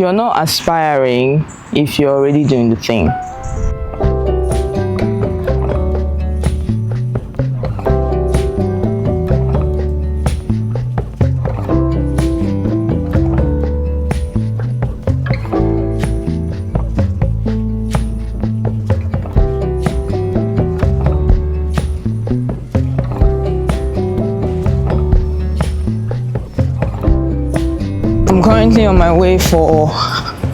You're not aspiring if you're already doing the thing. I'm currently on my way for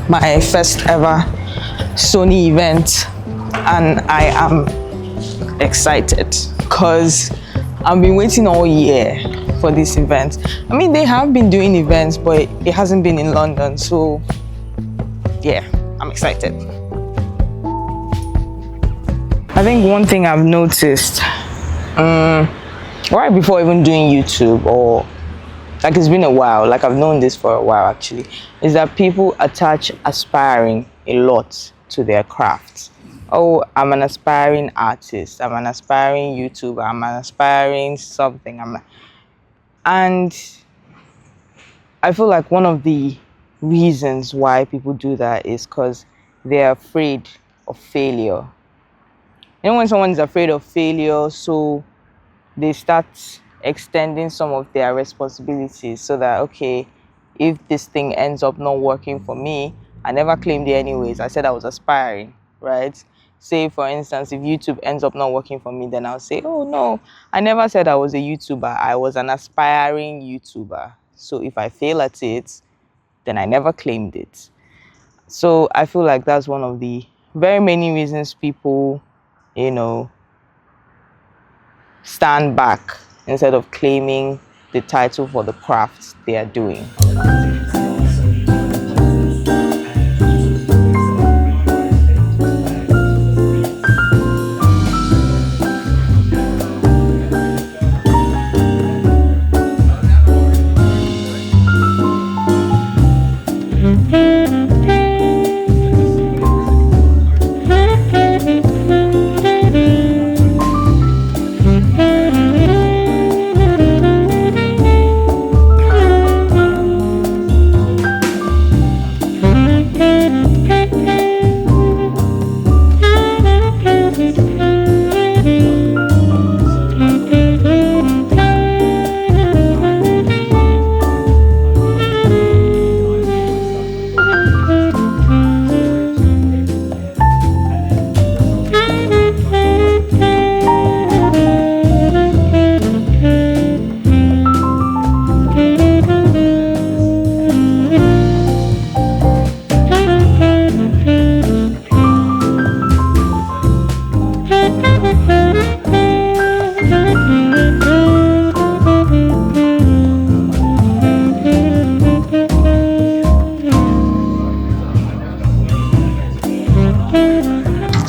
my first ever Sony event, and I am excited because I've been waiting all year for this event. I mean, they have been doing events, but it hasn't been in London, so yeah, I'm excited. I think one thing I've noticed right before even doing YouTube, or like it's been a while, like I've known this for a while actually, is that people attach aspiring a lot to their craft. Oh, I'm an aspiring artist, I'm an aspiring YouTuber, I'm an aspiring something, and I feel like one of the reasons why people do that is because they're afraid of failure. You know, when someone is afraid of failure, so they start extending some of their responsibilities, so that, okay, if this thing ends up not working for me, I never claimed it anyways. I said I was aspiring, right? Say, for instance, if YouTube ends up not working for me, then I'll say, oh no, I never said I was a YouTuber. I was an aspiring YouTuber. So if I fail at it, then I never claimed it. So I feel like that's one of the very many reasons people, you know, stand back instead of claiming the title for the craft they are doing.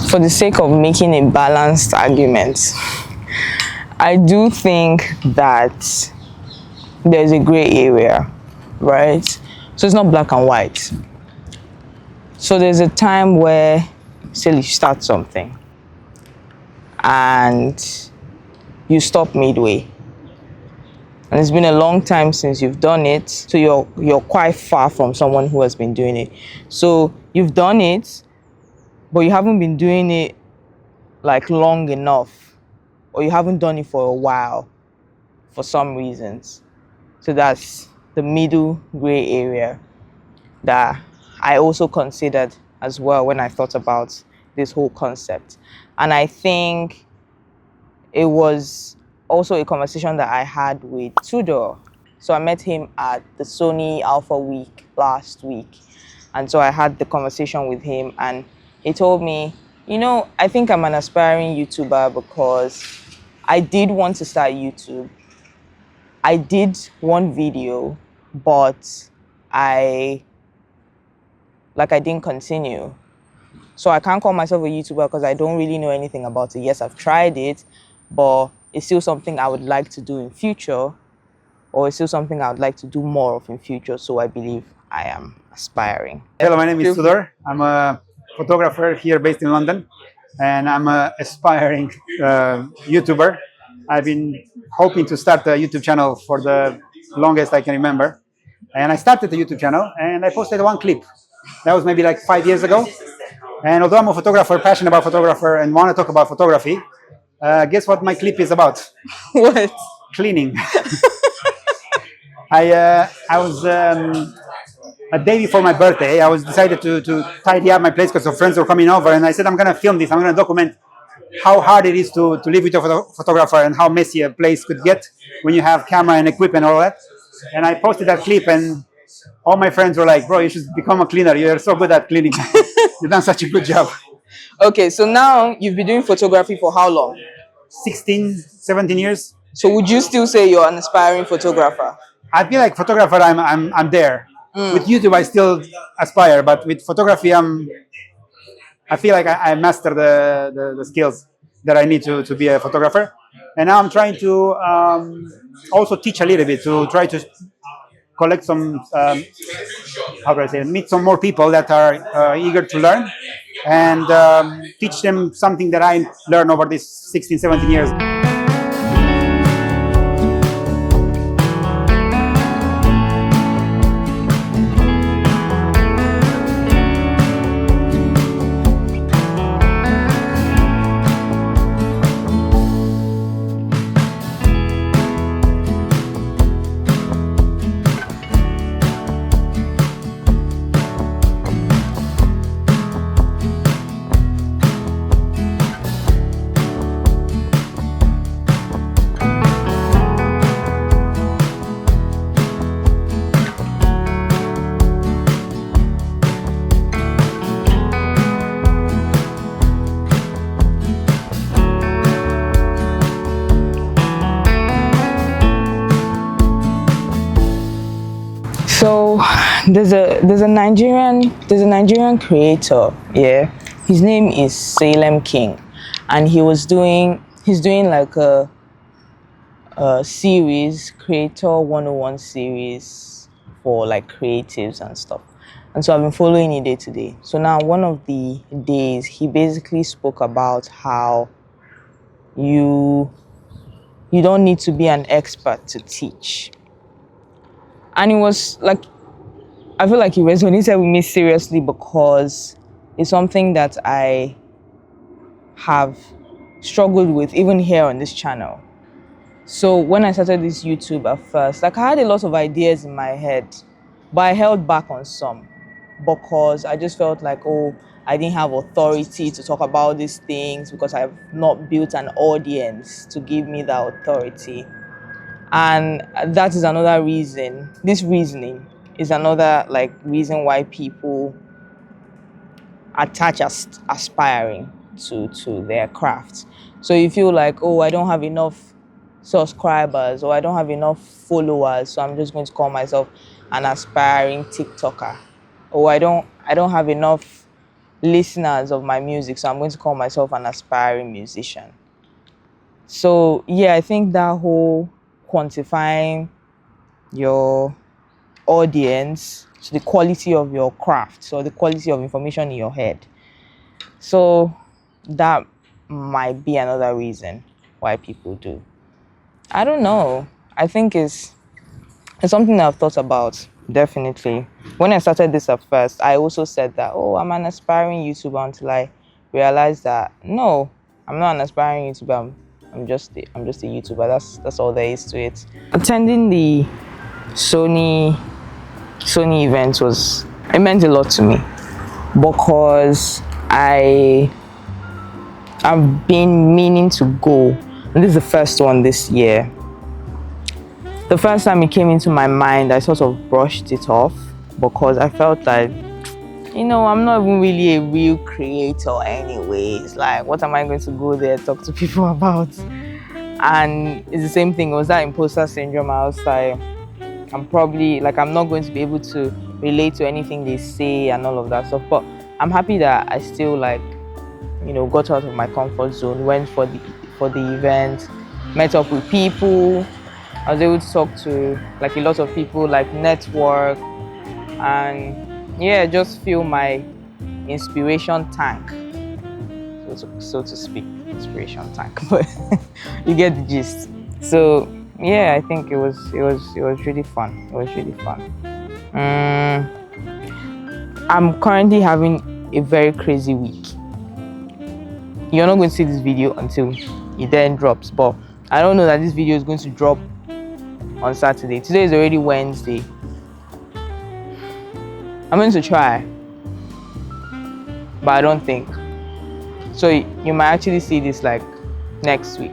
For the sake of making a balanced argument, I do think that there's a gray area, right? So it's not black and white. So there's a time where, say, you start something and you stop midway, and it's been a long time since you've done it, so you're quite far from someone who has been doing it. So you've done it, but you haven't been doing it like long enough, or you haven't done it for a while for some reasons. So that's the middle gray area that I also considered as well when I thought about this whole concept. And I think it was also a conversation that I had with Tudor. So I met him at the Sony Alpha Week last week, and so I had the conversation with him, and he told me, you know, I think I'm an aspiring YouTuber because I did want to start YouTube. I did one video, but I didn't continue. So I can't call myself a YouTuber because I don't really know anything about it. Yes, I've tried it, but it's still something I would like to do in future, or it's still something I would like to do more of in future. So I believe I am aspiring. Hello, my name is Tudor. I'm a photographer here based in London, and I'm an aspiring YouTuber. I've been hoping to start a YouTube channel for the longest I can remember. And I started the YouTube channel and I posted one clip. That was maybe like 5 years ago. And although I'm a photographer, passionate about photographer, and want to talk about photography, guess what my clip is about? What? Cleaning. I was a day before my birthday. I was decided to tidy up my place because some friends were coming over, and I said I'm gonna film this. I'm gonna document how hard it is to live with a photographer and how messy a place could get when you have camera and equipment and all that. And I posted that clip, and all my friends were like, "Bro, you should become a cleaner. You're so good at cleaning. You've done such a good job." Okay, so now you've been doing photography for how long? 16, 17 years. So would you still say you're an aspiring photographer? I feel like photographer, I'm there. With YouTube, I still aspire, but with photography, I feel like I master the skills that I need to be a photographer. And now I'm trying to also teach a little bit to try to collect some, how do I say, meet some more people that are eager to learn and teach them something that I learned over these 16, 17 years. So there's a Nigerian creator, yeah. His name is Salem King, and he's doing like a series, Creator 101 series for like creatives and stuff. And so I've been following it day to day. So now one of the days he basically spoke about how you don't need to be an expert to teach. And it was like, I feel like he resonated with me seriously because it's something that I have struggled with even here on this channel. So when I started this YouTube at first, like I had a lot of ideas in my head, but I held back on some because I just felt like, oh, I didn't have authority to talk about these things because I've not built an audience to give me that authority. And that is another reason. This reasoning is another like reason why people attach as aspiring to their craft. So you feel like, oh, I don't have enough subscribers or I don't have enough followers, so I'm just going to call myself an aspiring TikToker. Or I don't have enough listeners of my music, so I'm going to call myself an aspiring musician. So yeah, I think that whole quantifying your audience to the quality of your craft, so the quality of information in your head. So that might be another reason why people do. I don't know. I think it's something that I've thought about, definitely. When I started this at first, I also said that, oh, I'm an aspiring YouTuber, until I realized that, no, I'm not an aspiring YouTuber. I'm just a YouTuber. That's all there is to it. Attending the Sony event it meant a lot to me because I've been meaning to go, and this is the first one this year. The first time it came into my mind, I sort of brushed it off because I felt like, I'm not even really a real creator anyways. Like, what am I going to go there talk to people about? And it's the same thing. It was that imposter syndrome. I was like, I'm not going to be able to relate to anything they say and all of that stuff. But I'm happy that I still got out of my comfort zone, went for the event, met up with people. I was able to talk to like a lot of people, like network, and yeah, just fill my inspiration tank, so to speak. Inspiration tank, but you get the gist. So yeah, I think it was really fun. It was really fun. I'm currently having a very crazy week. You're not going to see this video until it then drops, but I don't know that this video is going to drop on Saturday. Today is already Wednesday. I'm going to try, but I don't think so. You might actually see this like next week,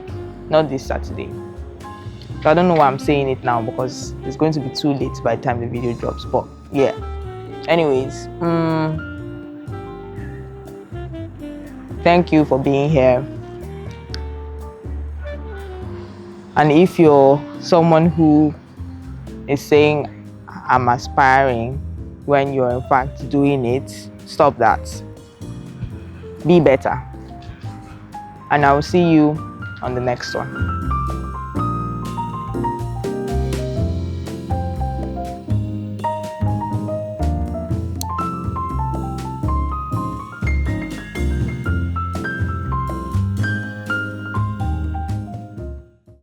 not this Saturday. So I don't know why I'm saying it now, because it's going to be too late by the time the video drops. But yeah, anyways, thank you for being here. And if you're someone who is saying I'm aspiring when you're in fact doing it, stop that. Be better. And I will see you on the next one.